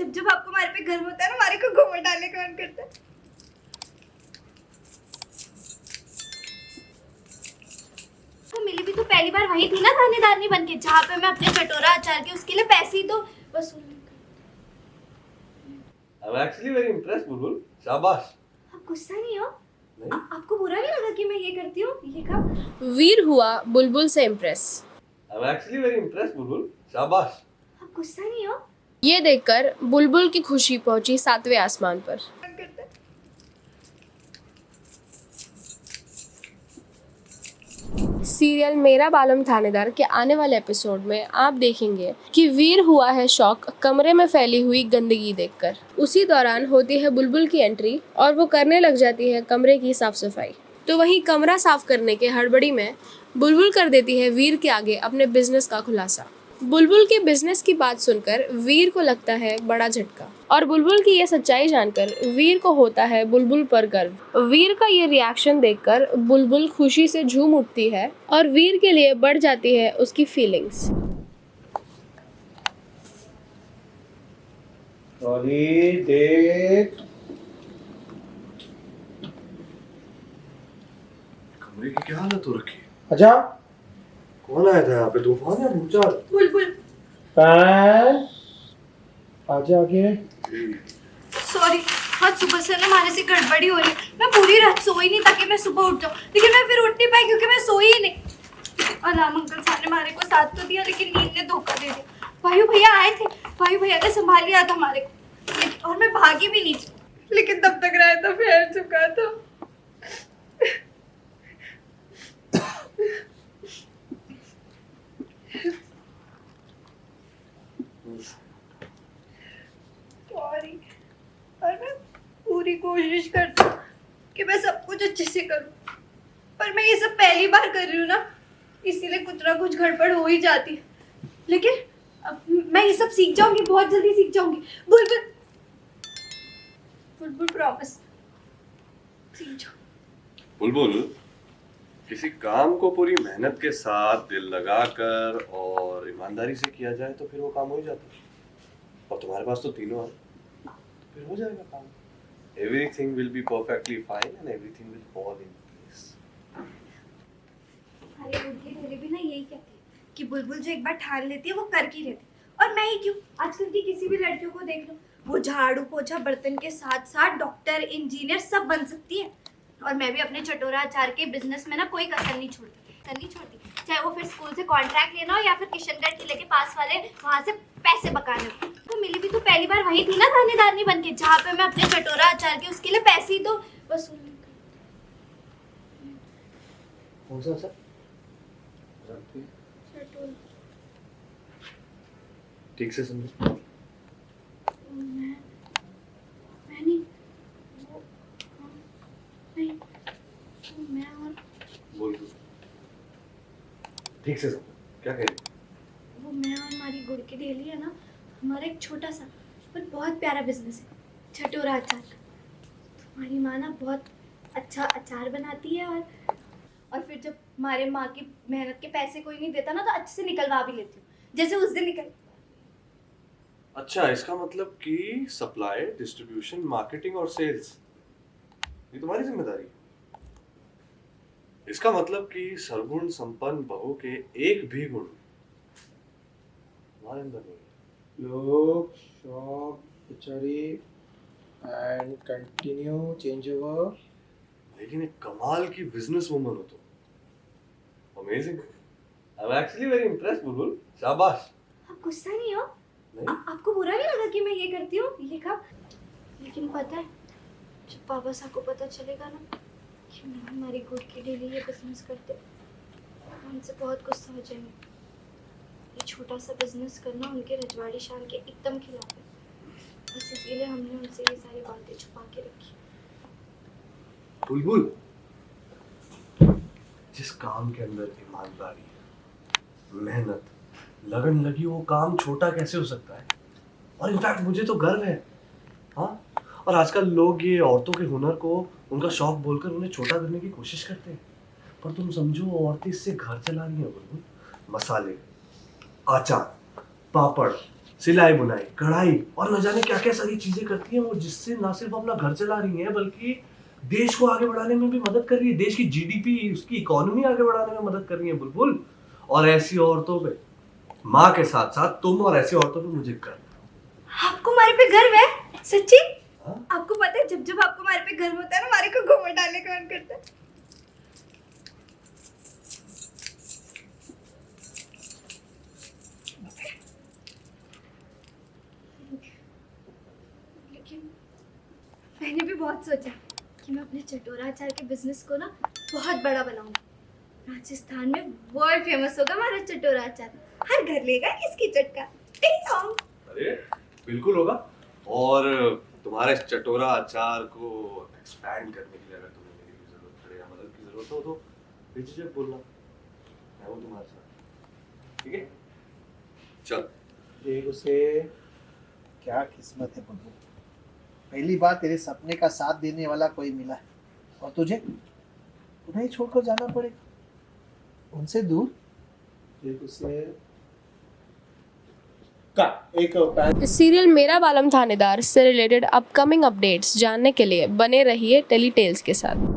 जब जब आपको हमारे पे गर्व होता है ना, हमारे को घूमर डालने का मन करता है। तो मिली भी तो पहली बार वही थी ना थानेदारनी बन के, जहाँ पे मैं अपने चटोरा अचार के उसके लिए पैसे ही तो वसूल। I'm actually very impressed, बुलबुल। शाबाश। आप गुस्सा नहीं हो? नहीं। आपको बुरा नहीं लगा कि मैं ये करती हूँ? ये काम वीर हुआ बुलबुल से impress. I'm actually very impressed, बुलबुल। शाबाश। आप गुस्सा नहीं हो? ये देखकर बुलबुल की खुशी पहुंची 7वें आसमान पर। मन करता है। सीरियल मेरा बालम थानेदार के आने वाले एपिसोड में आप देखेंगे कि वीर हुआ है शॉक कमरे में फैली हुई गंदगी देखकर। उसी दौरान होती है बुलबुल की एंट्री और वो करने लग जाती है कमरे की साफ सफाई। तो वहीं कमरा साफ करने के हड़बड़ी में बुलबुल कर देती है वीर के आगे अपने बिजनेस का खुलासा। बुलबुल के बिजनेस की बात सुनकर वीर को लगता है बड़ा झटका और बुलबुल की ये सच्चाई जानकर वीर को होता है बुलबुल पर गर्व। वीर का ये रिएक्शन देखकर बुलबुल खुशी से झूम उठती है और वीर के लिए बढ़ जाती है उसकी फीलिंग्स। सॉरी, देख। कमरे की क्या हालत हो रखी है? अच्छा, कौन आया था यहाँ पे? तूफान या भूचाल? बुलबुल फैन आजा आगे। सॉरी, आज सुबह से ना हमारे से गड़बड़ी हो रही है। मैं पूरी रात सोई नहीं ताकि मैं सुबह उठ जाऊँ, लेकिन मैं फिर उठ नहीं पाई क्योंकि मैं सोई ही नहीं। और राम अंकल साहब ने हमारे को साथ तो दिया, लेकिन नींद ने धोखा दे दिया। वायु भैया आए थे, वायु भैया ने संभाल लिया था हमारे को, और मैं भागी भी नहीं थी, लेकिन तब तक रायता फैल चुका था। सॉरी, और मैं पूरी कोशिश करती हूँ कि मैं सब कुछ अच्छे से करूँ, पर मैं ये सब पहली बार कर रही हूँ ना, इसीलिए कुछ ना कुछ गड़बड़ हो ही जाती है। लेकिन अब मैं ये सब सीख जाऊंगी, बहुत जल्दी सीख जाऊंगी। बुलबुल, बुलबुल प्रॉमिस, सीख जाऊँ। बुलबुल, किसी काम को पूरी मेहनत के साथ दिल लगाकर और ईमानदारी से किया जाए तो फिर वो काम हो ही जाता है। और तुम्हारे पास तो तीनों है, तो फिर हो जाएगा काम। Everything will be perfectly fine and everything will fall in place. अरे उनकी ढेरी भी ना यही कहती है कि बुलबुल जो एक बार ठान लेती है वो कर की रहती है। और मैं ही क्यों, आजकल की किसी भी लड़कियों को देख लो, वो झाड़ू पोछा बर्तन के साथ साथ डॉक्टर, इंजीनियर सब बन सकती है। और मैं भी अपने चटोरा अचार के बिजनेस में ना कोई कसर नहीं छोड़ती, चाहे वो फिर स्कूल से कॉन्ट्रैक्ट लेना हो या फिर किशनगढ़ किले के पास वाले वहाँ से पैसे बकाने हो। तो मिली भी तो पहली बार वही थी ना थानेदारनी बन के, जहाँ पे मैं अपने चटोरा अचार के उसके लिए पैसे ही तो वसूल। कौन सा सर? ठीक से समझो। मैं नहीं, वो, हाँ, नहीं, वो मैं और बोल दो। ठीक से समझो, क्या कह रही? वो मैं और हमारी गुड़ की ढेली है ना, हमारा एक छोटा सा पर बहुत प्यारा बिजनेस है, चटोरा अचार का। हमारी माँ ना बहुत अच्छा अचार बनाती है, और फिर जब हमारे माँ की मेहनत के पैसे कोई नहीं देता ना, तो अच्छे से निकलवा भी लेती हूँ, जैसे उस दिन निकल। अच्छा, इसका मतलब कि सप्लाई, डिस्ट्रीब्यूशन, मार्केटिंग और सेल्स ये तुम्हारी जिम्मेदारी है। इसका मतलब कि सर्वगुण संपन्न बहू के एक भी गुण हमारे अंदर नहीं है। लोग शॉप पिचड़ी एंड कंटिन्यू चेंज ओवर। लेकिन एक कमाल की बिजनेस वुमन हो तुम। Amazing. I am actually very impressed, Bulbul. शाबाश। आप गुस्सा नहीं हो? नहीं? आपको बुरा नहीं लगा कि मैं ये करती हूँ, ये काम? लेकिन पता है, जब पापा साहब को पता चलेगा ना कि मैं हमारी गुड़ की डेली ये बिजनेस करते, उनसे बहुत गुस्सा हो जाएंगे। ये छोटा सा बिजनेस करना उनके रजवाड़ी शान के एकदम खिलाफ है, बस इसीलिए हमने उनसे ये सारी बातें छुपा के रखी। बुलबुल, जिस काम के अंदर ईमानदारी, मेहनत, लगन लगी, वो काम छोटा कैसे हो सकता है? और इनफैक्ट मुझे तो गर्व है। हाँ, और आजकल लोग ये औरतों के हुनर को उनका शौक बोलकर उन्हें छोटा करने की कोशिश करते हैं, पर तुम समझो औरतें इससे घर चला रही हैं। बुलबुल, मसाले, अचार, पापड़, सिलाई बुनाई, कढ़ाई और न जाने क्या क्या सारी चीजें करती हैं वो, जिससे ना सिर्फ अपना घर चला रही हैं बल्कि देश को आगे बढ़ाने में भी मदद कर रही है, देश की जीडीपी, उसकी इकोनॉमी आगे बढ़ाने में मदद कर रही है बुलबुल। और ऐसी औरतों पे, माँ के साथ साथ तुम और ऐसी औरतों पे मुझे गर्व। आपको हमारे पे गर्व है? सच्ची? हाँ? आपको पता है जब जब आपको हमारे पे गर्व होता है ना, हमारे को घूमर डालने का मन करता है। लेकिन मैंने भी बहुत सोचा कि मैं अपने चटोरा अचार के बिजनेस को ना बहुत बड़ा बनाऊंगी। राजस्थान में वर्ल्ड फेमस होगा हमारा चटोरा अचार, हर घर लेगा इसकी चटका। टिंग टोंग। अरे बिल्कुल होगा। और तुम्हारे इस चटोरा अचार को एक्सपैंड करने के लिए अगर तुम्हें मेरी जरूरत पड़े या मदद की जरूरत हो तो बेझिझक बोलना, मैं हूँ तुम्हारे साथ। ठीक है, चल। देख उसे, क्या किस्मत है बुलबुल, पहली बार तेरे सपने का साथ देने वाला कोई मिला है और तुझे उन्हें छोड़कर जाना पड़ेगा उनसे दूर। देख उसे का एक पैर इस सीरियल मेरा बालम थानेदार से रिलेटेड अपकमिंग अपडेट्स जानने के लिए बने रहिए टेली टेल्स के साथ।